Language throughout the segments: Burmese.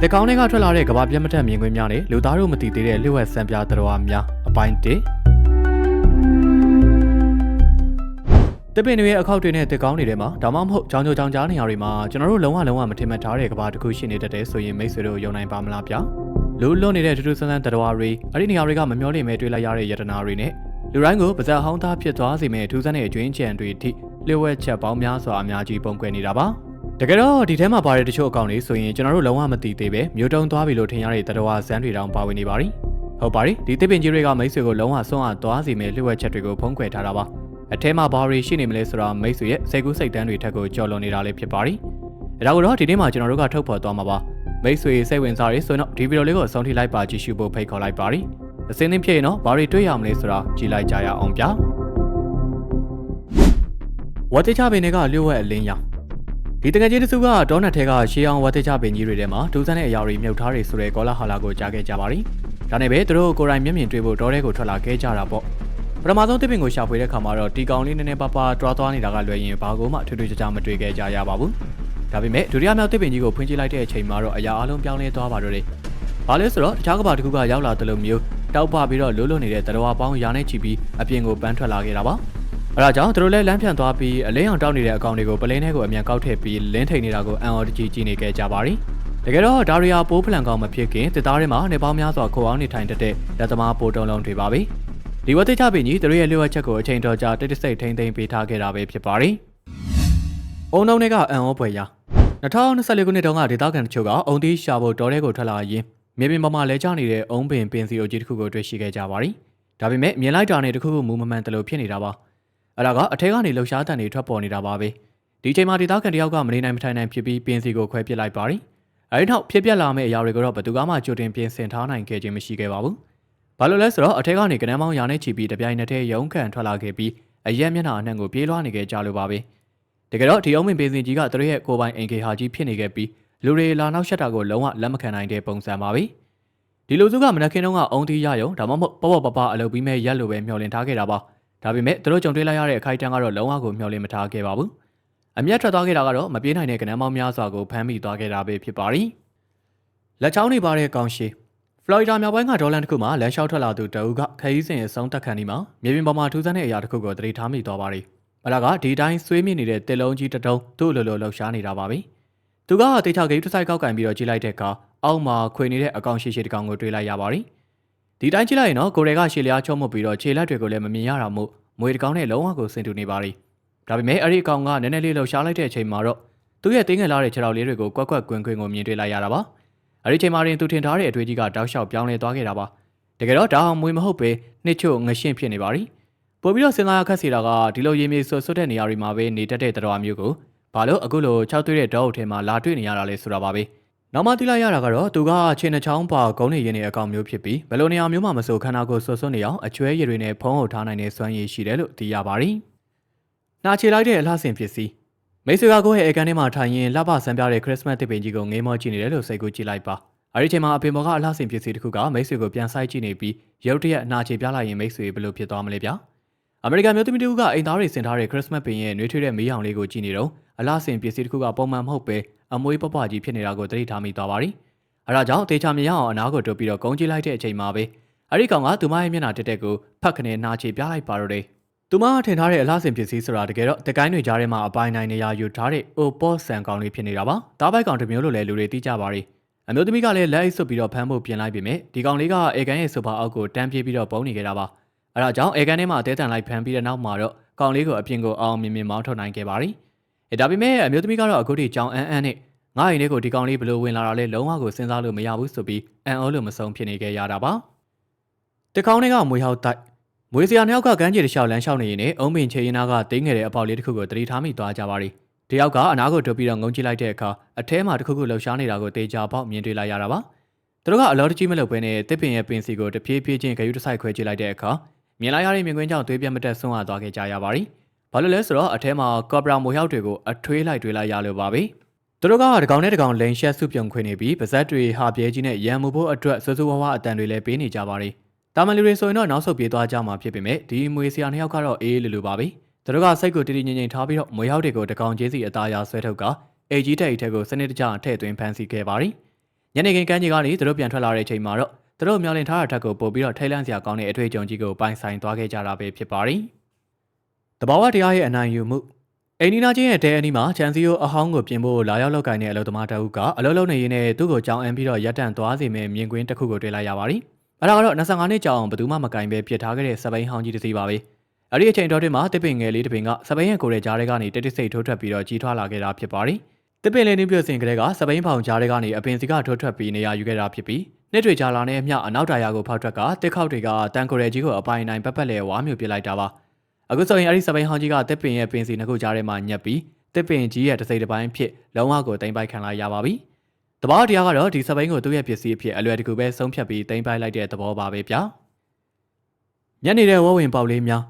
တကောင်းတွေကထွက်လာတဲ့ကဘာပြတ်မထက်မြင်ကွင်းများနဲ့လူသားတို့မတည်သေးတဲ့လျှို့ဝှက်စံပြတော်အားများအပိုင်း1တပင်တွေရဲ့အခောက်တွေနဲ့တကောင်းတွေထဲမှာဒါမှမဟုတ်ကြောင်ကြောင်ကြားနေရာတွေမှာကျွန်တော်တို့လုံးဝမထင်မှတ်ထားတဲ့ကဘာတစ်ခုရှိနေတတ်တယ်ဆိုရင်မိတ်ဆွေတို့ယုံနိုင်ပါမလားဗျာလူလွတ်နေတဲ့ထူးထူးဆန်းဆန်းတော်တွေအဲ့ဒီနေရာတွေကမမျောလိမ့်မဲတွေ့လိုက်ရတဲ့ယတနာတွေနဲ့လူတိုင်းကိုပါဇက်ဟောင်းသားဖြစ်သွားစေမဲ့ထူးဆန်းတဲ့အကျွင်းချံတွေအထိလျှို့ဝှက်ချက်ပေါင်းများစွာအများကြီးပုံကွယ်နေတာပါတကယ်တော့ဒီထဲမှာပါတဲ့တချို့အကောင့်တွေဆိုရင်ကျွန်တော်တို့လုံးဝမသိသေးပဲမျိုးတုံးသွားပြီလို့ထင်ရတဲ့တော်ဇန်းတွေတောင်ပါဝင်နေပါပြီဟုတ်ပါပြီဒီတစ်ပင်ကြီးတွေကမိတ်ဆွေကိုလုံးဝဆွမ်းအားသွားစေမဲ့လျှို့ဝှက်ချက်တွေကိုဖုံးကွယ်ထားတာပါအထဲမှာဘာတွေရှိနေမလဲဆိုတာမိတ်ဆွေရဲ့စိတ်ကူးစိတ်တန်းတွေထက်ကိုကြော်လွန်နေတာလေးဖြစ်ပါပြီအဲဒါကိုတော့ဒီနေ့မှာကျွန်တော်တို့ကထုတ်ဖော်သွားမှာပါမိတ်ဆွေစိတ်ဝင်စားရဆိုတော့ဒီဗီဒီယိုလေးကိုအဆုံးထိလိုက်ပါကြည့်ရှုဖို့ဖိတ်ခေါ်လိုက်ပါပြီအစင်းသင်းဖြစ်ရင်တော့ဘာတွေတွေ့ရမလဲဆိုတာကြည့်လိုက်ကြရအောင်ဗျာဝတ်တိချပင်တွေကလျှို့ဝှက်အလင်းရောင်ဒီတကယ်ကြီးတစုကတောနတ်ထဲကရှေးအောင်ဝတ်တိချပင်ကြီးတွေထဲမှာဒူးဆန်းတဲ့အရာတွေမြုပ်ထားတွေဆိုတဲ့ကောလာဟာလာကိုကြားခဲ့ကြပါပြီဒါနဲ့ပဲသူတို့ကိုယ်တိုင်မျက်မြင်တွေ့ဖို့တောထဲကိုထွက်လာခဲ့ကြတာပေါ့ပထမဆုံးတစ်ပင်ကိုရှာဖွေတဲ့ခါမှာတော့တီကောင်လေးနည်းနည်းပါးပါးတွားသွားနေတာကလွယ်ရင်ဘာကိုမှထူးထူးခြားခြားမတွေ့ခဲ့ကြရပါဘူးဒါပေမဲ့ဒုတိယမြောက်တစ်ပင်ကြီးကိုဖွင့်ကြည့်လိုက်တဲ့အချိန်မှာတော့အရာအလုံးပြောင်းလဲသွားပါတော့တယ်ဘာလဲဆိုတော့တခြားကဘာတစ်ခုကရောက်လာတယ်လို့မျိုးတောက်ပပြီးတော့လွတ်လွတ်နေတဲ့တော်ပေါင်းရာနဲ့ချီပြီးအပြင်ကိုပန်းထွက်လာခဲ့တာပါအဲဒါကြောင့်သူတို့လည်းလမ်းဖြန့်သွားပြီးအလင်းအောင်တောက်နေတဲ့အကောင်တွေကိုပလင်းထဲကိုအမြန်ကောက်ထည့်ပြီးလင်းထိန်နေတာကိုအံ့ဩတကြီးကြည့်နေခဲ့ကြပါရီတကယ်တော့ဒါရီယာပိုးဖလန်ကောင်မဖြစ်ခင်တစ်သားထဲမှာနေပေါင်းများစွာခိုအောင်နေထိုင်တတ်တဲ့လက်သမားပိုးတုံးလုံးတွေပါပဲဒီဝတ်တိချပင်ကြီးသူတို့ရဲ့လျှို့ဝှက်ချက်ကိုအချိန်တော်ကြာတိတ်တဆိတ်ထိမ့်သိမ်းပေးထားခဲ့တာပဲဖြစ်ပါရီအုံနှုံတွေကအံ့ဩဖွယ်ရာ2024ခုနှစ်တုန်းကဒေသခံတချို့ကအုံသီးရှာဖို့တော်ထဲကိုထွက်လာရင်းမြေပြင်ပေါ်မှာလဲကျနေတဲ့အုံပင်ပင်စီအိုကြီးတစ်ခုကိုတွေ့ရှိခဲ့ကြပါရီဒါပေမဲ့မြင်လိုက်တာနဲ့တခုခုမူမမှန်တယ်လို့ဖြစ်နေတာပါအဲ့ဒါကအထက်ကနေလှုပ်ရှားတန်တွေထွက်ပေါ်နေတာပါပဲဒီချိန်မှာဒေသခံတယောက်ကမနေနိုင်မထိုင်နိုင်ဖြစ်ပြီးပင်စီကိုခွဲပစ်လိုက်ပါရီအဲဒီနောက်ဖြစ်ပျက်လာမယ့်အရာတွေကိုတော့ဘယ်သူမှကြိုတင်ပြင်ဆင်ထားနိုင်ခဲ့ခြင်းမရှိခဲ့ပါဘူးဘာလို့လဲဆိုတော့အထက်ကနေကနန်းမောင်းရာနဲ့ချီပြီးတပြိုင်နက်တည်းရုံးခံထွက်လာခဲ့ပြီးအရက်မျက်နှာအနှံ့ကိုပြေးလွှားနေခဲ့ကြလို့ပါပဲတကယ်တော့ဒီအုံးပင်ပင်စီကြီးကသူတို့ရဲ့ကိုယ်ပိုင်အင်ကေဟာကြီးဖြစ်နေခဲ့ပြီးလူတွေလာနောက်ရှက်တာကိုလုံးဝလက်မခံနိုင်တဲ့ပုံစံပါပဲဒီလူစုကမနက်ခင်းတုန်းကအုံးတီးရယုံဒါမှမဟုတ်ပေါ့ပအလုပ်ပြီးမဲ့ရက်လိုပဲမျှော်လင့်ထားခဲ့တာပါဒါပေမဲ့သူတို့ကြုံတွေ့လိုက်ရတဲ့အခိုက်အတန့်ကတော့လုံးဝကိုမျှော်လင့်မထားခဲ့ပါဘူးအမျက်ထွက်သွားခဲ့တာကတော့မပြေးနိုင်တဲ့ကနန်းမောင်းများစွာကိုဖမ်းမိသွားခဲ့တာပဲဖြစ်ပါရီလက်ချောင်းတွေပါတဲ့ကောင်ရှည်ဖလော်ရီဒါမြောက်ပိုင်းကဒေါ်လန်တစ်ခုမှာလမ်းလျှောက်ထွက်လာသူတအုပ်ကခရီးစဉ်အဆုံးတက်ခန့်ဒီမှာမြေပြင်ပေါ်မှာထူးဆန်းတဲ့အရာတစ်ခုကိုသတိထားမိသွားပါရီအဲ့ဒါကဒီတိုင်းဆွေးမြင့်နေတဲ့တစ်လုံးကြီးတစ်တုံးသူ့လိုလှုပ်ရှားနေတာပါပဲသူကတေချာဂိတ်တစ်ဆိုင်ကောက်ကင်ပြီးတော့ကြည့်လိုက်တဲ့အခါအောက်မှာခွေနေတဲ့အကောင်ရှည်တစ်ကောင်ကိုတွေ့လိုက်ရပါရီဒီတိုင်းကြည့်လိုက်ရင်တော့ကိုရဲကရှည်လျားချုံးမှုပြီးတော့ခြေလက်တွေကိုလည်းမမြင်ရတာမို့မွေတစ်ကောင်နဲ့လုံးဝကိုစင်တူနေပါရီဒါပေမဲ့အဲ့ဒီအကောင်ကနည်းနည်းလေးလှုပ်ရှားလိုက်တဲ့အချိန်မှာတော့သူ့ရဲ့တင်းငယ်လာတဲ့ခြေထောက်လေးတွေကိုကွက်ကွင်းကိုမြင်တွေ့လိုက်ရတာပါအဲ့ဒီချိန်မှာရင်သူထင်ထားတဲ့အတွေ့အကြုံကတောက်လျှောက်ပြောင်းလဲသွားခဲ့တာပါတကယ်တော့ဒါအောင်မွေမဟုတ်ပဲနှစ်ချို့ငရှင်းဖြစ်နေပါရီပို့ပြီးတော့စဉ်းစားရခက်စီတာကဒီလိုရေမြေဆွတ်တဲ့နေရာတွေမှာပဲနေတတ်တဲ့တော်မျိုးကိုဘာလို့အခုလို6သွေးတဲ့တောအုပ်ထဲမှာလာတွေ့နေရတာလဲဆိုတာပါပဲနောက်မှသိလိုက်ရတာကတော့သူကခြေနှချောင်းပါဂုံးနေရင်တဲ့အကောင်မျိုးဖြစ်ပြီးဘယ်လိုနေရာမျိုးမှမဆိုခန္ဓာကိုယ်ဆွတ်နေအောင်အကျွဲရည်တွေနဲ့ဖုံးဟုတ်ထားနိုင်တဲ့စွမ်းရည်ရှိတယ်လို့သိရပါရီနှာချေလိုက်တဲ့အလှဆင်ပစ္စည်းမိတ်ဆွေကကိုယ့်ရဲ့အကန်ထဲမှာထိုင်ရင်လှပဆန်းပြတဲ့ခရစ်စမတ်တစ်ပင်ကြီးကိုငေးမောကြည့်နေတယ်လို့စိတ်ကူးကြည့်လိုက်ပါအဲဒီချိန်မှာအပင်ပေါ်ကအလှဆင်ပစ္စည်းတစ်ခုကမိတ်ဆွေကိုပြန်ဆိုင်ကြည့်နေပြီးရုတ်တရက်နှာချေပြလိုက်ရင်မိတ်ဆွေဘယ်လိုဖြစ်သွားမလဲဗျာအမေရိကန်မျိုးသမီးတို့ကအိမ်သားတွေဆင်ထားတဲ့ခရစ်စမတ်ပင်ရဲ့နှွေးထွေးတဲ့မီးရောင်လေးကိုကြည့်နေတော့အလှဆင်ပစ္စည်းတစ်ခုကပုံမှန်မဟုတ်ပဲအမွှေးပွားကြီးဖြစ်နေတာကိုသတိထားမိသွားပါရီအဲဒါကြောင့်တေချာမြင်ရအောင်အနားကိုတုပ်ပြီးတော့ကုန်းကြည့်လိုက်တဲ့အချိန်မှာပဲအဲဒီကောင်ကသူမရဲ့မျက်နှာတက်တက်ကိုဖတ်ခနဲ့နှာချေပြလိုက်ပါတော့တယ်သူမထင်ထားတဲ့အလားစင်ပစ္စည်းဆိုတာတကယ်တော့တကိုင်းတွေကြားထဲမှာအပိုင်းနိုင်နေရယူထားတဲ့အိုပေါ့ဆန်ကောင်လေးဖြစ်နေတာပါတားပိုက်ကောင်တစ်မျိုးလို့လည်းလူတွေသိကြပါရီအမျိုးသမီးကလည်းလက်အိတ်ဆွတ်ပြီးတော့ဖမ်းဖို့ပြင်လိုက်ပြီမြဲဒီကောင်လေးကအေကန်ရဲ့ဆိုဖာအောက်ကိုတန်းပြေးပြီးတော့ပုံနေခဲ့တာပါအဲဒါကြောင့်အေကန်ထဲမှာအသေးတန်လိုက်ဖမ်းပြီးတဲ့နောက်မှာတော့ကောင်လေးကိုအပြင်ကိုအောင်မြင်မောင်းထုတ်နိုင်ခဲ့ပါရီဒါပေမဲ့အမျိုးသမီးကတော့အခုထိကြောင်အန်းနဲ့ငါ့အိမ်လေးကိုဒီကောင်လေးဘယ်လိုဝင်လာတာလဲလုံးဝကိုစဉ်းစားလို့မရဘူးဆိုပြီးအန်အောလို့မဆုံးဖြစ်နေခဲ့ရတာပါတကောင်လေးကမွေဟောက်တိုက်မွေးစရာနှစ်ယောက်ကကန်းကြီးတစ်လျှောက်လမ်းလျှောက်နေရင်လည်းအုံးပင်ချေရင်နာကတင်းငယ်တဲ့အပေါက်လေးတစ်ခုကိုတတိထားမိသွားကြပါရီတယောက်ကအနားကိုတုပ်ပြီးတော့ငုံကြည့်လိုက်တဲ့အခါအထဲမှာတစ်ခုခုလှုပ်ရှားနေတာကိုတေချာပေါက်မြင်တွေ့လိုက်ရတာပါသူတို့ကအလောတကြီးမလုပ်ဘဲနဲ့တစ်ပင်ရဲ့ပင်စီကိုတဖြည်းဖြည်းချင်းဂရုတစိုက်ခွဲကြည့်လိုက်တဲ့အခါမြင်လိုက်ရတဲ့မြင်ကွင်းကြောင့်သွေးပြတ်မတက်ဆွန့်ရသွားခဲ့ကြရပါရီဘာလို့လဲဆိုတော့အထဲမှာကော့ပရာမိုဟောက်တွေကိုအထွေးလိုက်တွေ့လိုက်ရလို့ပါပဲသူတို့ကတကောင်နဲ့တကောင်လိန်ရှက်စုပြုံခွေနေပြီးပါဇက်တွေဟာပြဲကြီးနဲ့ရံမှုဖို့အတွက်ဆွဆွဝဝအတန်တွေလည်းပေးနေကြပါရီတာမန်လူတွေဆိုရင်တော့နောက်ဆုတ်ပြေးသွားကြမှာဖြစ်ပေမဲ့ဒီမွေဆရာနှစ်ယောက်ကတော့အေးလူပါပဲသူတို့ကစိတ်ကိုတည်တည်ငြိမ်ငြိမ်ထားပြီးတော့မွေဟောက်တွေကိုတကောင်ကျေးစီအသားရဆွဲထုတ်ကအေကြီးတဲ့အိတ်ထဲကိုစနစ်တကျထည့်သွင်းဖန်ဆီးခဲ့ပါရီ ညနေခင်းကမ်းခြေကနေသူတို့ပြန်ထွက်လာတဲ့အချိန်မှာတော့သူတို့မျှော်လင့်ထားတဲ့ထက်ကိုပို့ပြီးတော့ထိတ်လန့်စရာကောင်းတဲ့အထွေအကြုံကြီးကိုပိုင်ဆိုင်သွားခဲ့ကြတာပဲဖြစ်ပါတယ်။တဘာဝတရားရဲ့အနိုင်ယူမှုအိန္ဒိနာချင်းရဲ့တဲအနီးမှာချန်စီယိုအဟောင်းကိုပြင်ဖို့လာရောက်လောက်ကင်တဲ့အလုပ်သမားတအုပ်ကအလုပ်လုပ်နေရင်းနဲ့သူ့ကိုကြောင်အမ်းပြီးတော့ရပ်တန့်သွားစေမယ့်မြင်ကွင်းတစ်ခုကိုတွေ့လိုက်ရပါတယ်။အဲ့ဒါကတော့25နှစ်ကြာအောင်ဘယ်သူမှမကင်ပဲပြစ်ထားခဲ့တဲ့စပိန်ဟောင်းကြီးတစ်စီးပါပဲ။အဲ့ဒီအချိန်တော်တွင်မှာတစ်ပင်ငယ်လေးတစ်ပင်ကစပိန်ရဲ့ကိုယ်ရဲ့ကြားထဲကနေတိတ်ဆိတ်ထိုးထွက်ပြီးတော့ကြီးထွားလာခဲ့တာဖြစ်ပါတယ်။တစ်ပင်လေးနှင်းပြစင်ကလေးကစပိန်ဖောင်ကြားထဲကနေအပင်စီကထိုးထွက်ပြီးနေရာယူခဲ့တာဖြစ်ပြီးနှစ်တွေကြာလာတဲ့အမျှအနောက်တာယာကိုဖောက်ထွက်ကတစ်ခေါက်တွေကတန်ကိုယ်ရဲ့ကြီးကိုအပိုင်နိုင်ပတ်ပတ်လဲဝါမျိုးပစ်လိုက်တာပါ။အခုဆိုရင်အဲ့ဒီစပိန်ဟောင်းကြီးကတစ်ပင်ရဲ့ပင်စီနှစ်ခုကြားထဲမှာညက်ပြီးတစ်ပင်ကြီးရဲ့တစ်စိတ်တစ်ပိုင်းဖြစ်လုံးဝကိုတင်ပိုက်ခံလိုက်ရပါပြီ။တဘာတရားကတော့ဒီစပိန်ကိုသူ့ရဲ့ပစ္စည်းအဖြစ်အလွယ်တကူပဲဆုံးဖြတ်ပြီးတင်ပိုက်လိုက်တဲ့သဘောပါပဲဗျာ။ညနေတဲ့ဝဝင်ပေါက်လေးများ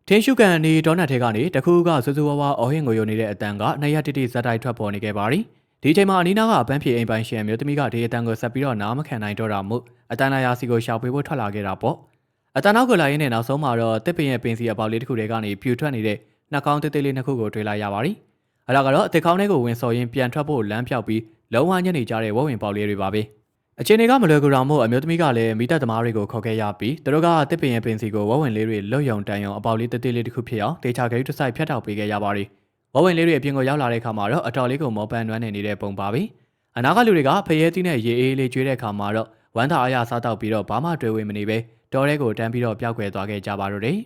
ထင်းရှုကန်အနေဒေါနတ်ထဲကနေတခုကဆူဆူဝါးဝါအော်ဟင်ငိုယိုနေတဲ့အတန်ကနှစ်ရက်တိတိဇက်တိုက်ထွက်ပေါ်နေခဲ့ပါသည်။ဒီချိန်မှာအနီးနားကအပန်းဖြေအိမ်ပိုင်ရှင်မျိုးသမီးကဒီအတန်ကိုဆက်ပြီးတော့နားမခံနိုင်တော့တာမို့အတန်လာရာစီကိုရှောက်ပေးဖို့ထွက်လာခဲ့တာပေါ့။အတန်နောက်ကိုလာရင်းနဲ့နောက်ဆုံးမှာတော့တစ်ပင်ရဲ့ပင်စီအပေါက်လေးတစ်ခုတွေကနေပြူထွက်နေတဲ့နှာခေါင်းသေးသေးလေးနှစ်ခုကိုတွေ့လိုက်ရပါသည်။အဲ့ဒါကတော့အသက်ခေါင်းထဲကိုဝင်စော်ရင်းပြန်ထွက်ဖို့လမ်းပြောက်ပြီးလုံးဝညံ့နေကြတဲ့ဝဝင်ပေါက်လေးတွေပါပဲ။အချိန်တွေကမလွယ်ကူတော့မို့အမျိုးသမီးကလည်းမိသက်သမားတွေကိုခေါ်ခဲ့ရပြီးသူတို့ကတစ်ပင်ရဲ့ပင်စီကိုဝဝင်လေးတွေလွတ်ယုံတန်ယုံအပေါက်လေးသေးသေးလေးတစ်ခုဖြစ်အောင်တေချာဂိတ်တစ်ဆိုင်ဖြတ်တောက်ပေးခဲ့ရပါသည်။ဝဝင်လေးတွေအပြင်ကိုရောက်လာတဲ့အခါမှာတော့အတော်လေးကိုမောပန်းနွမ်းနေတဲ့ပုံပါပဲ။အနာကလူတွေကဖရဲသီးနဲ့ရေအေးလေးကျွေးတဲ့အခါမှာတော့ဝမ်းသာအားရစားတောက်ပြီးတော့ဘာမှတွေ့ဝေမနေပဲတောထဲကိုတန်းပြီးတော့ပျောက်ကွယ်သွားခဲ့ကြပါတော့တယ်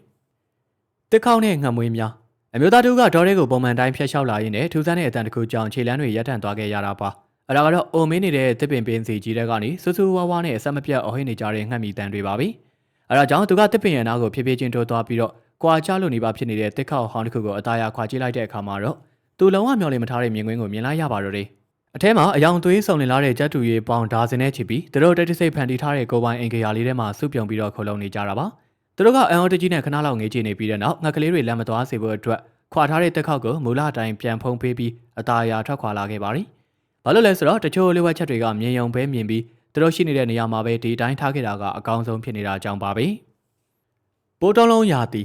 ။တစ်ခေါက်နဲ့ငှက်မွေးများအမျိုးသားတို့ကဒေါ်ရဲကိုပုံမှန်တိုင်းဖျက်လျှောက်လာရင်းနဲ့ထူးဆန်းတဲ့အတန်တစ်ခုကြောင့်ခြေလမ်းတွေရပ်တန့်သွားခဲ့ရတာပါအဲ့ဒါကတော့အိုမင်းနေတဲ့တစ်ပင်ပင်စီကြီးတဲ့ကနေဆူဆူဝါးဝါနဲ့အဆက်မပြတ်အဟိနေကြတဲ့ငှက်မီတန်တွေပါပဲအဲ့ဒါကြောင့်သူကတစ်ပင်ရဲ့နားကိုဖြည်းဖြည်းချင်းထိုးသွားပြီးတော့ကွာချလို့နေပါဖြစ်နေတဲ့တစ်ခေါက်ဟောင်းတစ်ခုကိုအသားရခွာကြည့်လိုက်တဲ့အခါမှာတော့သူလုံးဝမျောလင့်မထားတဲ့မြင်ကွင်းကိုမြင်လိုက်ရပါတော့တယ်အထဲမှာအယောင်သွေးစုံလင်လာတဲ့ကြက်တူရီပေါင်ဒါစင်နဲ့ချီပြီးသူတို့တိတ်ဆိတ်ဖန်တီးထားတဲ့ကိုပိုင်အင်္ဂါလေးထဲမှာစုပြုံပြီးတော့ခုံလုံးနေကြတာပါသူတို့ကအန်အော်တကြီးနဲ့ခဏလောက်ငေးကြည့်နေပြီးတဲ့နောက်ငှက်ကလေးတွေလမ်းမသွားစေဖို့အတွက်ခွာထားတဲ့တက်ခေါက်ကိုမူလအတိုင်းပြန်ဖုံးပေးပြီးအသားအရာထွက်ခွာလာခဲ့ပါတယ်။ဘာလို့လဲဆိုတော့တချို့လေးဝက်ချက်တွေကမြင်ယုံပဲမြင်ပြီးသူတို့ရှိနေတဲ့နေရာမှာပဲဒီတိုင်းထားခဲ့တာကအကောင်းဆုံးဖြစ်နေတာကြောင့်ပါပဲ။ပိုးတုံးလုံးရာသီ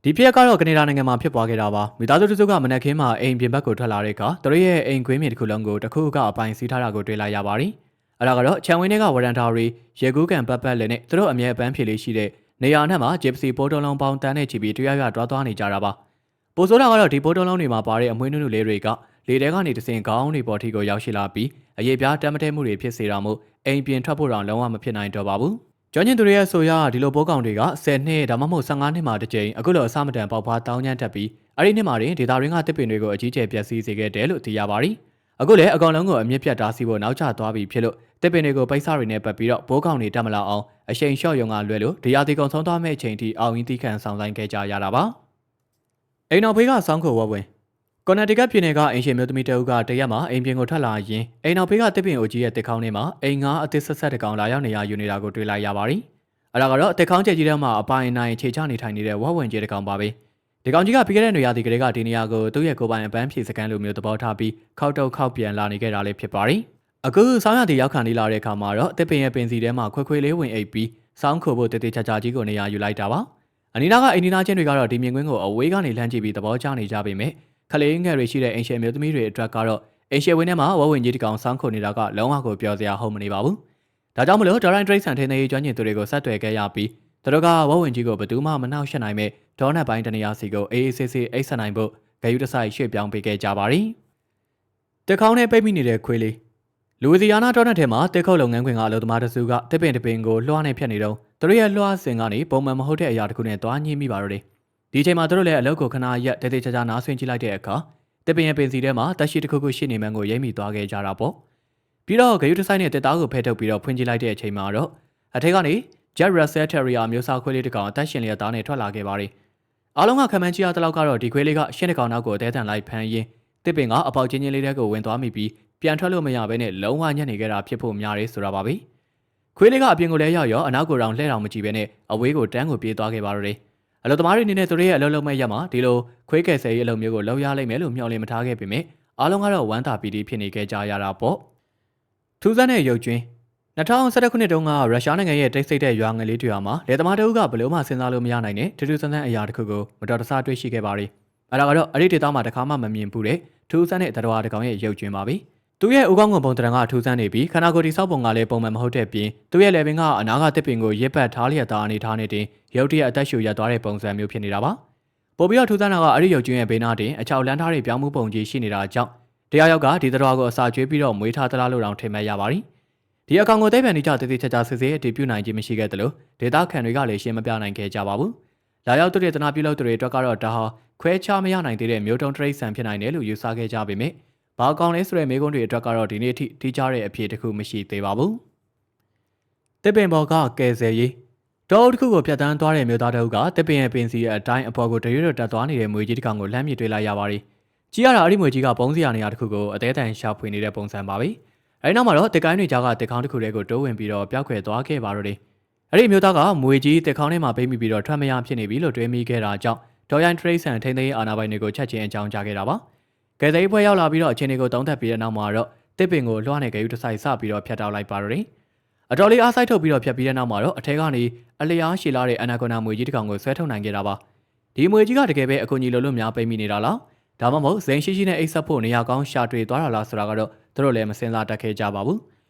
ဒီပြက်ကတော့ကနေဒါနိုင်ငံမှာဖြစ်ပွားခဲ့တာပါ။မိသားစုတစုကမနက်ခင်းမှာအိမ်ပြင်ဘက်ကိုထွက်လာတဲ့အခါသူတို့ရဲ့အိမ်ခွေးမြေတစ်ခုလုံးကိုတစ်ခုကအပိုင်စီးထားတာကိုတွေ့လိုက်ရပါတယ်။အဲ့ဒါကတော့ခြံဝင်းတွေကဝရန်တာရီရေကူးကန်ပတ်ပတ်လည်းနဲ့သူတို့အမြဲပန်းဖြေလေးရှိတဲ့နေရာနဲ့မှာဂျစ်ပစီပိုးတုံးလုံးပေါင်းတန်းနဲ့ချီပြီးတွားသွားနေကြတာပါ။ပိုဆိုးတာကတော့ဒီပိုးတုံးလုံးတွေမှာပါတဲ့အမွှေးနုနုလေးတွေကလေထဲကနေတစင်ကောင်းတွေပေါ်ထိကိုရောက်ရှိလာပြီးအရေးပြားတမ်းမတဲမှုတွေဖြစ်စေတာမို့အိမ်ပြင်ထွက်ဖို့တော့လုံးဝမဖြစ်နိုင်တော့ပါဘူး။ကျွမ်းကျင်သူတွေရဲ့ဆိုရဒီလိုပိုးကောင်တွေက10နှစ်ဒါမှမဟုတ်15နှစ်မှတစ်ကြိမ်အခုလိုအစမတန်ပေါက်ဖွားတောင်းကျမ်းတက်ပြီးအဲ့ဒီနှစ်မှာတင်ဒေတာရင်းကတစ်ပင်တွေကိုအကြီးကျယ်ပျက်စီးစေခဲ့တယ်လို့သိရပါတယ်။အခုလည်းအကောင်လုံးကိုအမြင့်ပြတ်တားဆီးဖို့နောက်ကျသွားပြီဖြစ်လို့တစ်ပင်တွေကိုပိတ်ဆတွေနဲ့ပတ်ပြီးတော့ဘိုးကောင်တွေတက်မလာအောင်အရှိန်လျှော့ယုံကလွဲလို့ဒီရာသီကုန်ဆုံးသွားမဲ့အချိန်ထိအောင်ရင်းတီးခံဆောင်ဆိုင်ခဲ့ကြရတာပါ။အိမ်တော်ဖေးကစောင်းခိုဝဝင်ကော်နယ်တီကပြည်နယ်ကအင်ရှင်မျိုးသမီးတအုပ်ကတရက်မှာအိမ်ပြင်ကိုထွက်လာရင်အိမ်တော်ဖေးကတစ်ပင်အိုကြီးရဲ့တစ်ခေါင်းထဲမှာအိမ်ငါအသစ်ဆက်ဆက်တကောင်လာရောက်နေရယူနေတာကိုတွေ့လိုက်ရပါတယ်။အဲ့ဒါကတော့တစ်ခေါင်းကျဲကြီးထဲမှာအပိုင်နိုင်ခြေချနေထိုင်နေတဲ့ဝဝင်ကြီးတကောင်ပါပဲ။ဒီကောင်ကြီးကပြီးခဲ့တဲ့နေရာဒီကလေးကဒီနေရာကိုသူ့ရဲ့ကိုယ်ပိုင်အပန်းဖြေစကန်လိုမျိုးသဘောထားပြီးခောက်တုတ်ခောက်ပြန်လာနေခဲ့တာလေးဖြစ်ပါတယ်။အခုဆောင်းရည်ရောက်ခံနေလာတဲ့အခါမှာတော့တစ်ပင်ရဲ့ပင်စီထဲမှာခွဲခွဲလေးဝင်အိပ်ပြီးစောင်းခိုဖို့တေးသေးချာချာကြီးကိုနေရာယူလိုက်တာပါ။အနီးနားကအိမ်နီးနားချင်းတွေကတော့ဒီမြင်ကွင်းကိုအဝေးကနေလှမ်းကြည့်ပြီးသဘောကျနေကြပေမဲ့ခလေးငယ်တွေရှိတဲ့အင်ရှယ်မျိုးသမီးတွေအတွက်ကတော့အင်ရှယ်ဝင်းထဲမှာဝဝင်ကြီးတကောင်စောင်းခိုနေတာကလုံးဝကိုပျော်စရာဟုတ်မနေပါဘူး။ဒါကြောင့်မလို့ဒေါ်ရိုင်းဒရိတ်ဆန်ထင်းသေးကျွမ်းကျင်သူတွေကိုဆက်သွယ်ခဲ့ရပြီးသူတို့ကဝဝင်ကြီးကိုဘယ်သူမှမနှောက်ယှက်နိုင်မဲ့ဒေါ်နတ်ပိုင်းတနေရာစီကိုအေးအေးဆေးဆေးအိတ်ဆက်နိုင်ဖို့ဂယုတစိုက်ရွှေ့ပြောင်းပေးခဲ့ကြပါသည်။တခေါင်းနဲ့ပိတ်မိနေတဲ့ခွေးလေးလူဝီစီယာနာဒေါ်နတ်ထဲမှာတက်ခုတ်လုပ်ငန်းခွင်ကအလုပ်သမားတစုကတစ်ပင်တစ်ပင်ကိုလွှားနေဖြတ်နေတော့သူတို့ရဲ့လွှားစင်ကနေပုံမှန်မဟုတ်တဲ့အရာတစ်ခုနဲ့တွားညှိမိပါတော့တယ်။ဒီအချိန်မှာသူတို့လည်းအလုပ်ကိုခဏရက်တေးသေးချာချာနားဆွင့်ကြည့်လိုက်တဲ့အခါတစ်ပင်ရဲ့ပင်စီထဲမှာတက်ရှိတစ်ခုခုရှိနေမှန်းကိုရိပ်မိသွားခဲ့ကြတာပေါ့။ပြီးတော့ဂယုတစိုက်နဲ့တက်သားကိုဖဲထုတ်ပြီးတော့ဖွင့်ကြည့်လိုက်တဲ့အချိန်မှာတော့အထက်ကနေJack Russell Terrier မျိုးစားခွေးလေးတစ်ကောင်အသက်ရှင်လျက်သားနဲ့ထွက်လာခဲ့ပါတယ်။အားလုံးကခံမှန်းကြည့်ရတဲ့လောက်ကတော့ဒီခွေးလေးကရှင်းတစ်ကောင်နောက်ကိုအသေးတန်လိုက်ဖမ်းရင်းတစ်ပင်ကအပေါက်ချင်းချင်းလေးတွေကိုဝင်သွားမိပြီးပြန်ထွက်လို့မရဘဲနဲ့လုံးဝညံ့နေခဲ့တာဖြစ်ဖို့များတယ်ဆိုတာပါပဲ။ခွေးလေးကအပြင်ကိုလဲရောက်ရောအနောက်ကိုတောင်လှဲ့တောင်မကြည့်ဘဲနဲ့အဝေးကိုတန်းကိုပြေးသွားခဲ့ပါတော့တယ်။အလုပ်သမားတွေအနေနဲ့သူတို့ရဲ့အလုပ်လုပ်မဲ့ရက်မှာဒီလိုခွေးကယ်ဆယ်ရေးအလုပ်မျိုးကိုလုပ်ရလိမ့်မယ်လို့မျှော်လင့်မထားခဲ့ပေမဲ့အားလုံးကတော့ဝမ်းသာပီတိဖြစ်နေခဲ့ကြရတာပေါ့။ထူးဆန်းတဲ့ရုပ်ကျွင်း2011ခုနှစ်တုန်းကရုရှားနိုင်ငံရဲ့တိတ်ဆိတ်တဲ့ရွာငယ်လေးတွေမှာလယ်သမားတအုပ်ကဘလို့မှစဉ်းစားလို့မရနိုင်တဲ့ထူးထူးဆန်းဆန်းအရာတစ်ခုကိုမတော်တဆတွေ့ရှိခဲ့ပါတယ်။အဲ့ဒါကတော့အဲ့ဒီဒေသမှာတစ်ခါမှမမြင်ဘူးတဲ့ထူးဆန်းတဲ့သတ္တဝါတစ်ကောင်ရဲ့ရုပ်ကျွင်းပါပဲ သူရဲ့ဦးခေါင်းကပုံတရံကထူးဆန်းနေပြီးခန္ဓာကိုယ်တိဆောက်ပုံကလည်းပုံမှန်မဟုတ်တဲ့ပြင်သူရဲ့လေပင်ကအနာကတစ်ပင်ကိုရစ်ပတ်ထားလျက်သားအနေထားနေတင်ရုတ်တရက်အသက်ရှူရသွားတဲ့ပုံစံမျိုးဖြစ်နေတာပါပို့ပြီးတော့ထူးဆန်းတာကအဲ့ဒီရုပ်ကျွင်းရဲ့ဘေးနားတင်အချောက်လန်းထားတဲ့ပြောင်းမှုပုံကြီးရှိနေတာကြောင့်တရားရောက်ကဒီတော်ကိုအစာကျွေးပြီးတော့မွေးထားသလားလို့တောင်ထင်မှတ်ရပါတယ်ဒီအကောင်ကိုသိပ္ပံနိကြတည်တည်ချာချာစစ်ဆေးအတည်ပြုနိုင်ခြင်းမရှိခဲ့သလိုဒေတာခန်တွေကလည်းရှင်းမပြနိုင်ခဲ့ကြပါဘူးလာရောက်တဲ့တနာပြုလုပ်တွေအတွက်ကတော့ဒါဟာခွဲခြားမရနိုင်သေးတဲ့မျိုးတုံးတရိတ်ဆန်ဖြစ်နိုင်တယ်လို့ယူဆခဲ့ကြပေမဲ့ဘာကောင်လဲဆိုတဲ့မိကုန်းတွေအတွက်ကတော့ဒီနေ့အထိတိကျတဲ့အဖြေတစ်ခုမရှိသေးပါဘူးတစ်ပင်ပေါ်ကကယ်ဆယ်ရေးတောအုပ်တစ်ခုကိုဖြတ်တန်းသွားတဲ့မျိုးသားတအုပ်ကတစ်ပင်ရဲ့ပင်စီရဲ့အတိုင်းအပေါ်ကိုတရွတ်တက်သွားနေတဲ့မွေကြီးတစ်ကောင်ကိုလှမ်းမြစ်တွေ့လိုက်ရပါတယ်ကြည့်ရတာအဲ့ဒီမွေကြီးကပုံးစရာနေရာတစ်ခုကိုအသေးတန်ရှာဖွေနေတဲ့ပုံစံပါပဲအဲဒီနောက်မှာတော့တစ်ကိုင်းတွေကြားကတစ်ခေါင်းတစ်ခုတည်းကိုတိုးဝင်ပြီးတော့ပျောက်ခွဲသွားခဲ့ပါတော့တယ်အဲ့ဒီမျိုးသားကမွေကြီးတစ်ခေါင်းထဲမှာပိတ်မိပြီးတော့ထွက်မရဖြစ်နေပြီလို့တွေးမိခဲ့တာကြောင့်ဒေါ်ရိုင်းထရိတ်ဆန်ထိန်းသိမ်းအာဏာပိုင်တွေကိုချက်ချင်းအကြောင်းကြားခဲ့တာပါကယ်ဆယ်ရေးဖွဲ့ရောက်လာပြီးတော့အချင်းတွေကိုတောင်းတက်ပြီးတဲ့နောက်မှာတော့တစ်ပင်ကိုလွှမ်းနေကြယူတစ်ဆိုင်စပြီးတော့ဖျက်တောက်လိုက်ပါတော့တယ်အတော်လေးအားစိုက်ထုတ်ပြီးတော့ဖျက်ပြီးတဲ့နောက်မှာတော့အထက်ကနေအလျားရှည်လာတဲ့အနာကွန်နာမွေကြီးတစ်ကောင်ကိုဆွဲထုတ်နိုင်ခဲ့တာပါဒီမွေကြီးကတကယ်ပဲအကူကြီးလိုလို့များပိတ်မိနေတာလားဒါမှမဟုတ်ဇိန်ရှိရှိနဲ့အိတ်ဆက်ဖို့နေရာကောင်းရှာတွေ့သွားတာလားဆိုတာကတော့သူတို့လည်းမစင်စားတတ်ခဲ့ကြပါဘူး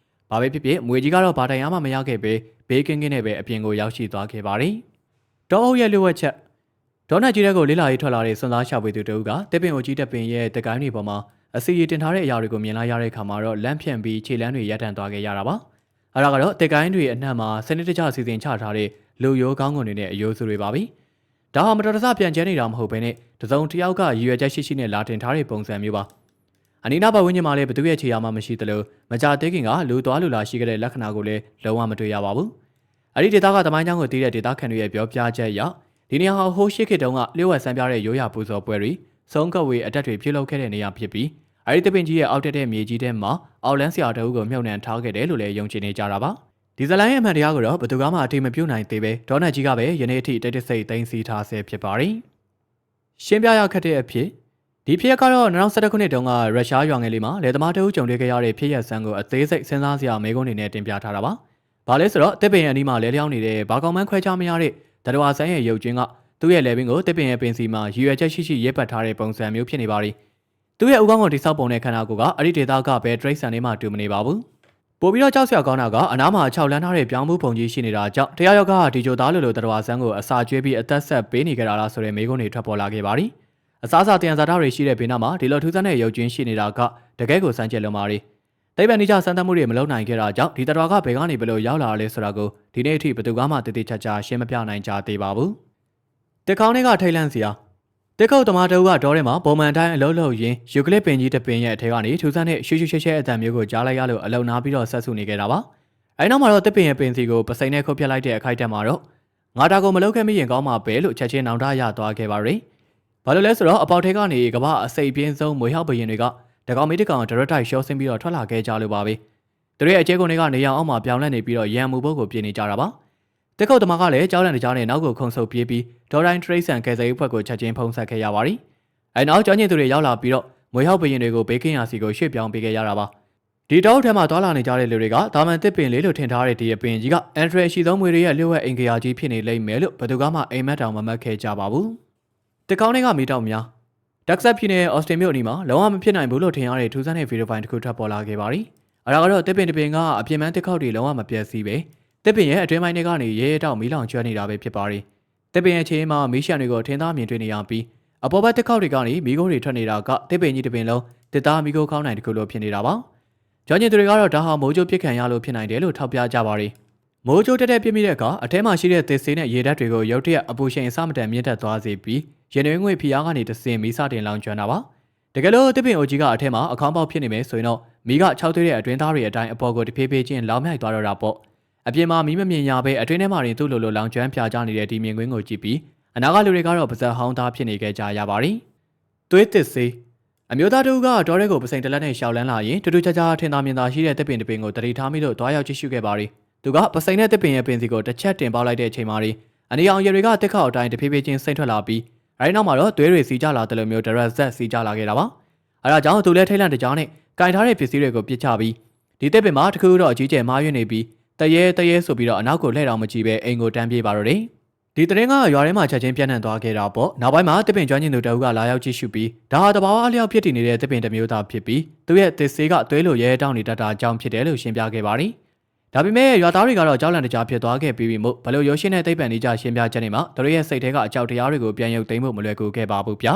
ဘာပဲဖြစ်ဖြစ်မွေကြီးကတော့ဘာတိုင်အားမှမရခဲ့ပဲဘေးကင်းကင်းနဲ့ပဲအပြင်ကိုရောက်ရှိသွားခဲ့ပါတယ်တောအုပ်ရဲ့လျှို့ဝှက်ချက်ဒေါ်နတ်ကြီးတဲ့ကိုလေးလာရေးထွက်လာတဲ့စွန်သားရှာဖွေသူတို့ကတစ်ပင်ကိုကြီးတက်ပင်ရဲ့တကိုင်းတွေပေါ်မှာအစီရီတင်ထားတဲ့အရာတွေကိုမြင်လိုက်ရတဲ့အခါမှာတော့လမ်းဖြန့်ပြီးခြေလမ်းတွေရပ်တန့်သွားခဲ့ရတာပါအဲ့ဒါကတော့တကိုင်းတွေအနှံ့မှာစနစ်တကျစီစဉ်ချထားတဲ့လူရိုးကောင်းကွန်တွေနဲ့အယိုးစုတွေပါပဲဒါဟာမတော်တဆပြန်ကျဲနေတာမဟုတ်ဘဲနဲ့တစုံတစ်ယောက်ကရည်ရွယ်ချက်ရှိရှိနဲ့လာတင်ထားတဲ့ပုံစံမျိုးပါအနီးနားပတ်ဝန်းကျင်မှာလည်းဘသူရဲ့ခြေရာမှမရှိသလိုမကြသေးခင်ကလူသွားလူလာရှိခဲ့တဲ့လက္ခဏာကိုလည်းလုံးဝမတွေ့ရပါဘူးအဲ့ဒီဒေသကသမိုင်းကြောင်းကိုသိတဲ့ဒေသခံတွေရဲ့ပြောပြချက်အရဒီနေရာဟာဟိုးရှိခေတ်တုန်းကလျှို့ဝှက်ဆန်းပြတဲ့ရိုးရာပူဇော်ပွဲတွေဆုံးကပ်ဝေအတက်တွေပြုလုပ်ခဲ့တဲ့နေရာဖြစ်ပြီးအဲ့ဒီတပင်ကြီးရဲ့အောက်တက်တဲ့မြေကြီးထဲမှာအောက်လန်းဆရာတအုပ်ကိုမြုပ်နှံထားခဲ့တယ်လို့လည်းယုံကြည်နေကြတာပါဒီဇလိုင်းရဲ့အမှန်တရားကိုတော့ဘသူကမှအထိမပြုတ်နိုင်သေးပဲဒေါ်နတ်ကြီးကပဲယနေ့အထိတိတ်တဆိတ်သိမ်းစီထားဆဲဖြစ်ပါတယ်ရှင်းပြရခက်တဲ့အဖြစ်ဒီဖြစ်ရပ်ကတော့2011ခုနှစ်တုန်းကရုရှားရွာငယ်လေးမှာလယ်သမားတအုပ်ကြုံတွေ့ခဲ့ရတဲ့ဖြစ်ရပ်ဆန်းကိုအသေးစိတ်စဉ်းစားစရာမေးခွန်းတွေနဲ့တင်ပြထားတာပါဘာလဲဆိုတော့တစ်ပင်ရဲ့အနီးမှာလဲလျောင်းနေတဲ့ဘာကောင်မှန်းခွဲခြားမရတဲ့တရဝါဆန်းရဲ့ရုပ်ချင်းကသူ့ရဲ့လေပင်ကိုတစ်ပင်ရဲ့ပင်စီမှာရည်ရွယ်ချက်ရှိရှိရေးပတ်ထားတဲ့ပုံစံမျိုးဖြစ်နေပါလိမ့်သူ့ရဲ့ဥကောင်းကိုတိဆောက်ပုံတဲ့ခန္ဓာကိုယ်ကအဲ့ဒီဒေတာကပဲတရိတ်ဆန်လေးမှတူမနေပါဘူးပို့ပြီးတော့ကြောက်စရာကောင်းတာကအနားမှာ6လမ်းထားတဲ့ပြောင်းမှုပုံကြီးရှိနေတာကြောင့်တရားရောက်ကဒီဂျိုသားလိုတရဝါဆန်းကိုအစာကျွေးပြီးအသက်ဆက်ပေးနေကြတာလားဆိုတဲ့မေးခွန်းတွေထွက်ပေါ်လာခဲ့ပါလိမ့်အစားအစာတန်စာသားတွေရှိတဲ့ဘေးနားမှာဒီလိုထူးဆန်းတဲ့ရုပ်ချင်းရှိနေတာကတကယ်ကိုစမ်းကြက်လုံးပါလိမ့်တိပ္ပံနိကြစမ်းသပ်မှုတွေမလုပ်နိုင်ခဲ့တာကြောင့်ဒီတရဝါကဘယ်ကနေဘယ်လိုရောက်လာလဲဆိုတာကိုဒီနေ့အထိဘယ်သူမှတည်တည်ချာချာရှင်းမပြနိုင်ကြသေးပါဘူးတက်ခေါင်းတွေကထိတ်လန့်စရာတက်ခုတ်သမားတအုပ်ကဒေါ်ထဲမှာပုံမှန်တိုင်းအလုံးလုံးရင်းယူကလစ်ပင်ကြီးတစ်ပင်ရဲ့အထက်ကနေထူးဆန်းတဲ့ရှူးရှူးရှဲရှဲအတန်မျိုးကိုကြားလိုက်ရလို့အလုံနာပြီးတော့ဆက်ဆုနေခဲ့တာပါအဲဒီနောက်မှာတော့တစ်ပင်ရဲ့ပင်စီကိုပစိန်နဲ့ခုတ်ပြလိုက်တဲ့အခိုက်အတန့်မှာတော့ငါတာကိုမလုပ်ခဲ့မိရင်ကောင်းမှာပဲလို့ချက်ချင်းနောင်တရသွားခဲ့ပါရယ်ဘာလို့လဲဆိုတော့အပေါက်ထဲကနေကမ္ဘာအစိပ်ပြင်းဆုံးမွေဟောက်ဘရင်တွေကတကောင်မေးတကောင်ဒရက်တိုက်ရှော့ဆင်းပြီးတော့ထွက်လာခဲ့ကြလို့ပါပဲသူတို့ရဲ့အခြေကုန်တွေကနေရောင်အောက်မှာပြောင်းလဲနေပြီးတော့ရန်မှုဘုတ်ကိုပြင်နေကြတာပါတက်ခုတ်သမားကလည်းကြောက်လန့်တကြားနဲ့နောက်ကိုခုန်ဆုပ်ပြေးပြီးဒေါ်တိုင်းထရိတ်ဆန်ကယ်ဆယ်ရေးဖွဲ့ကိုချက်ချင်းဖုံးဆက်ခဲ့ရပါတယ်အဲနောက်ကျောင်းကျင်သူတွေရောက်လာပြီးတော့မွေဟောက်ဘရင်တွေကိုဘေးကင်းရာစီကိုရွှေ့ပြောင်းပေးခဲ့ရတာပါဒီတောအုပ်ထဲမှာသွားလာနေကြတဲ့လူတွေကဒါမှန်တစ်ပင်လေးလို့ထင်ထားတဲ့ဒီအပင်ကြီးကအန်ဒရယ်ရှိသောမွေတွေရဲ့လျှို့ဝှက်အင်္ဂါကြီးဖြစ်နေလိမ့်မယ်လို့ဘယ်သူမှအိမ်မက်တောင်မမတ်ခဲ့ကြပါဘူးတကောင်းတွေကမိတောက်များတက်ဆတ်ပြည်နယ်အော်စတင်မြို့အနီးမှာလုံးဝမဖြစ်နိုင်ဘူးလို့ထင်ရတဲ့ထူးဆန်းတဲ့ဗီဒီယိုဖိုင်တစ်ခုထွက်ပေါ်လာခဲ့ပါသည်အဲဒါကတော့တစ်ပင်တစ်ပင်ကအပြင်းပန်းတစ်ခေါက်တွေလုံးဝမပြတ်စည်းပဲတစ်ပင်ရဲ့အတွင်းပိုင်းတွေကနေရဲရဲတောက်မီးလောင်ကျွမ်းနေတာပဲဖြစ်ပါသည်တစ်ပင်ရဲ့ခြေမှာမီးရှံတွေကိုထင်းသားမြင်တွေ့နေရပြီးအပေါ်ဘက်တစ်ခေါက်တွေကနေမီးခိုးတွေထွက်နေတာကတစ်ပင်ကြီးတစ်ပင်လုံးတစ်သားမီးခိုးခေါင်းနိုင်တစ်ခုလိုဖြစ်နေတာပါကျောင်းကျင်သူတွေကတော့ဒါဟာမိုးကြိုးပြစ်ခံရလို့ဖြစ်နိုင်တယ်လို့ထောက်ပြကြပါသည်မိုးကြိုးတက်တက်ပြစ်မိတဲ့အခါအထဲမှာရှိတဲ့သစ်ဆေးနဲ့ရေဓာတ်တွေကိုရုတ်တရက်အပူရှိန်အစမတန်မြင့်တက်သွားစေပြီးရင်တွင်ငွေဖီအားကနေတဆင်မီးစတင်လောင်ကျွမ်းတာပါတကယ်လို့တစ်ပင်အိုကြီးကအထဲမှာအခေါင်းပေါက်ဖြစ်နေမယ်ဆိုရင်တော့မီးက6သွေးတဲ့အတွင်းသားတွေအတိုင်းအပေါ်ကိုတဖြည်းဖြည်းချင်းလောင်မြိုက်သွားတော့တာပေါ့အပြင်မှာမီးမမြင်ရဘဲအတွင်းထဲမှာတင်သူ့လိုလိုလောင်ကျွမ်းပြာကျနေတဲ့ဒီမြင်ကွင်းကိုကြည့်ပြီးအနာကလူတွေကတော့ပါဇက်ဟောင်းသားဖြစ်နေကြကြရပါတယ်သွေးသစ်ဆေးအမျိုးသားတို့ကဒေါ်ရဲကိုပစိန်တလက်နဲ့ရှောက်လန်းလာရင်တူတူချာချာထင်သာမြင်သာရှိတဲ့တစ်ပင်တစ်ပင်ကိုတတိထားမိလို့တွားရောက်ကြည့်ရှုခဲ့ပါရီသူကပစိန်နဲ့တစ်ပင်ရဲ့ပင်စီကိုတစ်ချက်တင်ပေါက်လိုက်တဲ့အချိန်မှာရီအနေအောင်ရတွေကတက်ခေါက်အတိုင်းတဖြည်းဖြည်းချင်းစိမ့်ထွက်လာပြီးအဲဒီနောက်မှာတော့သွေးတွေစီးကျလာတယ်လို့မျိုးဒရက်ဆက်စီးကျလာခဲ့တာပါအဲဒါကြောင့်သူလည်းထိတ်လန့်တကြားနဲ့ကင်ထားတဲ့ပစ္စည်းတွေကိုပြစ်ချပြီးဒီတစ်ပင်မှာတခုတော့အကြီးကျယ်မားရွံ့နေပြီးတရဲဆိုပြီးတော့အနောက်ကိုလှည့်တော်မကြည့်ပဲအိမ်ကိုတန်းပြေးပါတော့တယ် ဒီတရင်ကရွာထဲမှာချက်ချင်းပြန့်နှံ့သွားခဲ့တာပေါ့နောက်ပိုင်းမှာတစ်ပင်ကျွမ်းကျင်သူတအုပ်ကလာရောက်ကြည့်ရှုပြီးဒါဟာတဘာဝအလျောက်ဖြစ်တည်နေတဲ့တစ်ပင်တစ်မျိုးသားဖြစ်ပြီးသူရဲ့သစ်ဆေးကသွေးလိုရဲတောင်းနေတတ်တာအကြောင်းဖြစ်တယ်လို့ရှင်းပြခဲ့ပါတယ်ဒါပေမဲ့ရွာသားတွေကတော့ကြောက်လန့်တကြားဖြစ်သွားခဲ့ပြီးမို့ဘလို့ရုပ်ရှင်နဲ့သိပ္ပံနေကြရှင်းပြချက်တွေမှာသူတို့ရဲ့စိတ်ထဲကအကြောက်တရားတွေကိုပြန်ရုပ်သိမ်းဖို့မလွယ်ကူခဲ့ပါဘူးဗျာ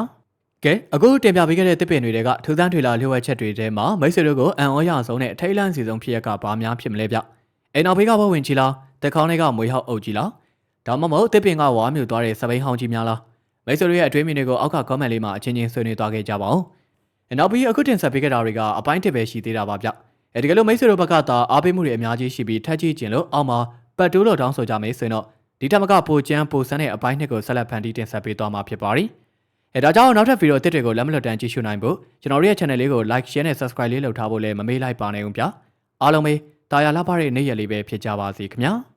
ကဲအခုတင်ပြပေးခဲ့တဲ့တစ်ပင်တွေကထူးဆန်းထွေလာလျှို့ဝှက်ချက်တွေထဲမှာမိတ်ဆွေတို့ကိုအံ့ဩရဆုံးနဲ့အထိတ်လန့်စီဆုံးဖြစ်ရကဘာများဖြစ်မလဲဗျအိမ်နောက်ဘေးကဘဝင်ကြီးလားတက်ခေါင်းတွေကမွေဟောက်အုပ်ကြီးလားဒါမှမဟုတ်တစ်ပင်ကဝါမြူသွားတဲ့စပိန်ဟောင်းကြီးများလားမိတ်ဆွေတို့ရဲ့အတွင်းမြင်တွေကိုအောက်က comment လေးမှာအချင်းချင်းဆွေးနွေးသွားခဲ့ကြပါဦးနောက်ပြီးအခုတင်ဆက်ပေးခဲ့တာတွေကအပိုင်းတစ်ပဲရှိသေးတာပါဗျဒီကလေးမိတ်ဆွေတို့ဘက်ကသာအားပေးမှုတွေအများကြီးရှိပြီးထက်ကြီးကျင်လို့အောက်မှာပတ်တိုးလို့တောင်းဆိုကြမယ်ဆိုရင်တော့ဒီထက်မကပိုကျန်းပိုဆန်းတဲ့အပိုင်းနှစ်ကိုဆက်လက်ဖန်တီးတင်ဆက်ပေးသွားမှာဖြစ်ပါတယ်ဒါကြောင့်နောက်ထပ်ဗီဒီယိုအသစ်တွေကိုလက်မလွတ်တမ်းကြည့်ရှုနိုင်ဖို့ကျွန်တော်တို့ရဲ့ channel လေးကို like share နဲ့ subscribe လေးလုပ်ထားဖို့လည်းမမေ့လိုက်ပါနဲ့ဦးဗျအားလုံးပဲတာယာလှပတဲ့နေ့ရက်လေးပဲဖြစ်ကြပါစေခင်ဗျာ